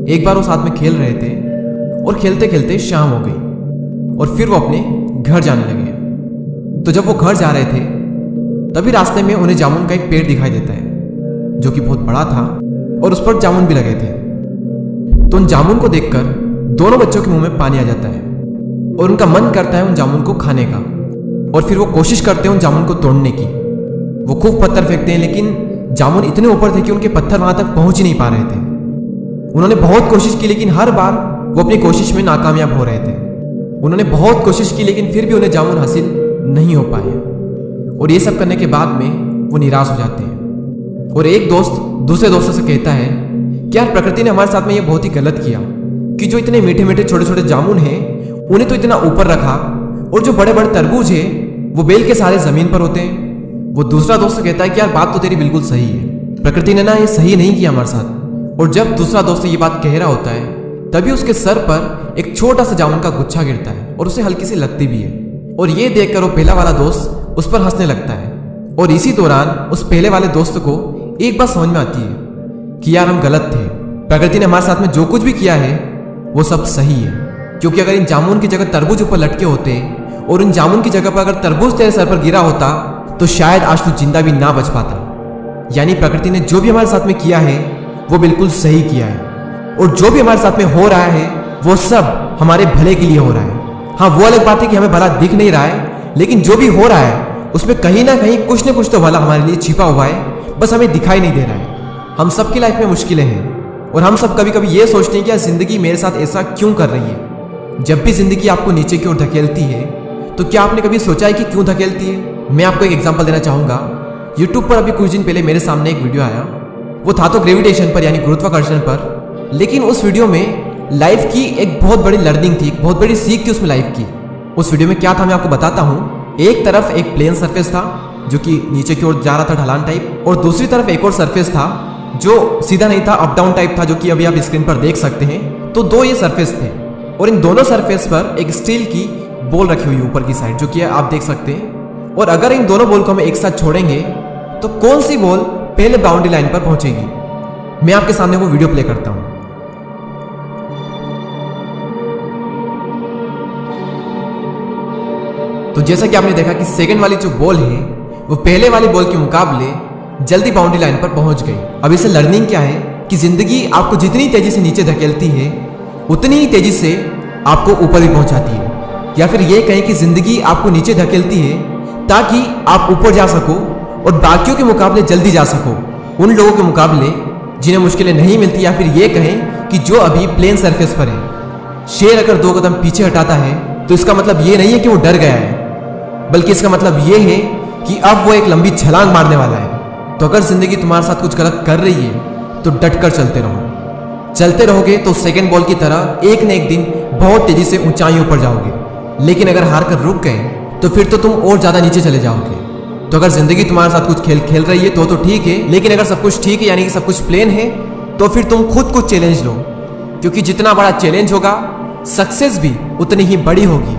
एक बार वो साथ में खेल रहे थे और खेलते खेलते शाम हो गई और फिर वो अपने घर जाने लगे। तो जब वो घर जा रहे थे तभी रास्ते में उन्हें जामुन का एक पेड़ दिखाई देता है जो कि बहुत बड़ा था और उस पर जामुन भी लगे थे। तो उन जामुन को देखकर दोनों बच्चों के मुंह में पानी आ जाता है और उनका मन करता है उन जामुन को खाने का। और फिर वो कोशिश करते हैं उन जामुन को तोड़ने की। वो खूब पत्थर फेंकते हैं लेकिन जामुन इतने ऊपर थे कि उनके पत्थर वहां तक पहुंच ही नहीं पा रहे थे। उन्होंने बहुत कोशिश की लेकिन हर बार वो अपनी कोशिश में नाकामयाब हो रहे थे। उन्होंने बहुत कोशिश की लेकिन फिर भी उन्हें जामुन हासिल नहीं हो पाए और ये सब करने के बाद में वो निराश हो जाते हैं। और एक दोस्त दूसरे दोस्तों से कहता है कि यार प्रकृति ने हमारे साथ में ये बहुत ही गलत किया कि जो इतने मीठे मीठे छोटे छोटे जामुन हैं उन्हें तो इतना ऊपर रखा और जो बड़े बड़े तरबूज है वो बेल के सारे जमीन पर होते हैं। वो दूसरा दोस्त कहता है कि यार बात तो तेरी बिल्कुल सही है, प्रकृति ने ना ये सही नहीं किया हमारे साथ। और जब दूसरा दोस्त ये बात कह रहा होता है तभी उसके सर पर एक छोटा सा जामुन का गुच्छा गिरता है और उसे हल्की सी लगती भी है। और ये देखकर वो पहला वाला दोस्त उस पर हंसने लगता है। और इसी दौरान उस पहले वाले दोस्त को एक बात समझ में आती है कि यार हम गलत थे, प्रकृति ने हमारे साथ में जो कुछ भी किया है वो सब सही है। क्योंकि अगर इन जामुन की जगह तरबूज ऊपर लटके होते और इन जामुन की जगह पर अगर तरबूज तेरे सर पर गिरा होता तो शायद आज तू जिंदा भी ना बच पाता। यानी प्रकृति ने जो भी हमारे साथ में किया है वो बिल्कुल सही किया है और जो भी हमारे साथ में हो रहा है वो सब हमारे भले के लिए हो रहा है। हाँ, वो अलग बात है कि हमें भला दिख नहीं रहा है लेकिन जो भी हो रहा है उसमें कहीं ना कहीं कुछ न कुछ तो भला हमारे लिए छिपा हुआ है, बस हमें दिखाई नहीं दे रहा है। हम सबकी लाइफ में मुश्किलें हैं और हम सब कभी कभी ये सोचते हैं कि यार जिंदगी मेरे साथ ऐसा क्यों कर रही है। जब भी जिंदगी आपको नीचे की ओर धकेलती है तो क्या आपने कभी सोचा है कि क्यों धकेलती है? मैं आपको एक एग्जांपल देना चाहूंगा। यूट्यूब पर अभी कुछ दिन पहले मेरे सामने एक वीडियो आया, वो था तो ग्रेविटेशन पर यानी गुरुत्वाकर्षण पर, लेकिन उस वीडियो में लाइफ की एक बहुत बड़ी लर्निंग थी, एक बहुत बड़ी सीख थी उसमें लाइफ की। उस वीडियो में क्या था मैं आपको बताता हूँ। एक तरफ एक प्लेन सरफेस था जो कि नीचे की ओर जा रहा था ढलान टाइप, और दूसरी तरफ एक और सरफेस था जो सीधा नहीं था, अप डाउन टाइप था, जो कि अभी आप स्क्रीन पर देख सकते हैं। तो दो ये सरफेस थे और इन दोनों सरफेस पर एक स्टील की बॉल रखी हुई ऊपर की साइड, जो कि आप देख सकते हैं। और अगर इन दोनों बॉल को हम एक साथ छोड़ेंगे तो कौन सी बॉल पहले बाउंड्री लाइन पर पहुंचेगी? मैं आपके सामने वो वीडियो प्ले करता हूं। तो जैसा कि आपने देखा कि सेकंड वाली जो बॉल है वो पहले वाली बॉल के मुकाबले जल्दी बाउंड्री लाइन पर पहुंच गई। अब इससे लर्निंग क्या है कि जिंदगी आपको जितनी तेजी से नीचे धकेलती है उतनी ही तेजी से आपको ऊपर भी पहुंचाती है। या फिर ये कहें कि जिंदगी आपको नीचे धकेलती है ताकि आप ऊपर जा सको और बाकियों के मुकाबले जल्दी जा सको, उन लोगों के मुकाबले जिन्हें मुश्किलें नहीं मिलती। या फिर ये कहें कि जो अभी प्लेन सरफेस पर है। शेर अगर 2 कदम पीछे हटाता है तो इसका मतलब ये नहीं है कि वो डर गया है, बल्कि इसका मतलब ये है कि अब वो एक लंबी छलांग मारने वाला है। तो अगर जिंदगी तुम्हारे साथ कुछ गलत कर रही है तो डटकर चलते रहो। चलते रहोगे तो सेकंड बॉल की तरह एक न एक दिन बहुत तेजी से ऊंचाइयों पर जाओगे। लेकिन अगर हार कर रुक गए तो फिर तो तुम और ज्यादा नीचे चले जाओगे। तो अगर जिंदगी तुम्हारे साथ कुछ खेल रही है तो ठीक है, लेकिन अगर सब कुछ ठीक है यानी कि सब कुछ प्लेन है तो फिर तुम खुद कुछ चैलेंज लो, क्योंकि जितना बड़ा चैलेंज होगा सक्सेस भी उतनी ही बड़ी होगी।